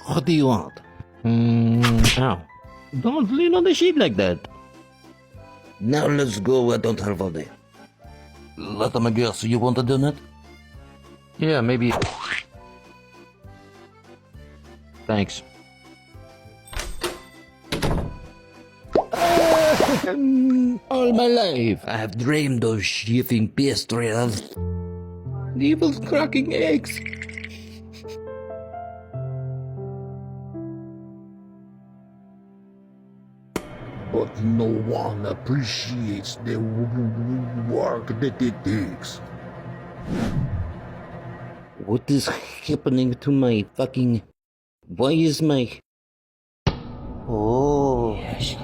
What do you want? Ow. Don't lean on the sheet like that. Now let's go. I don't have all day. Let me guess, you want a donut? Yeah, maybe. Thanks. All my life, I have dreamed of shitting pastries. Devil's cracking eggs. But no one appreciates the work that it takes. What is happening to my fucking... Why is my... Oh... Yes,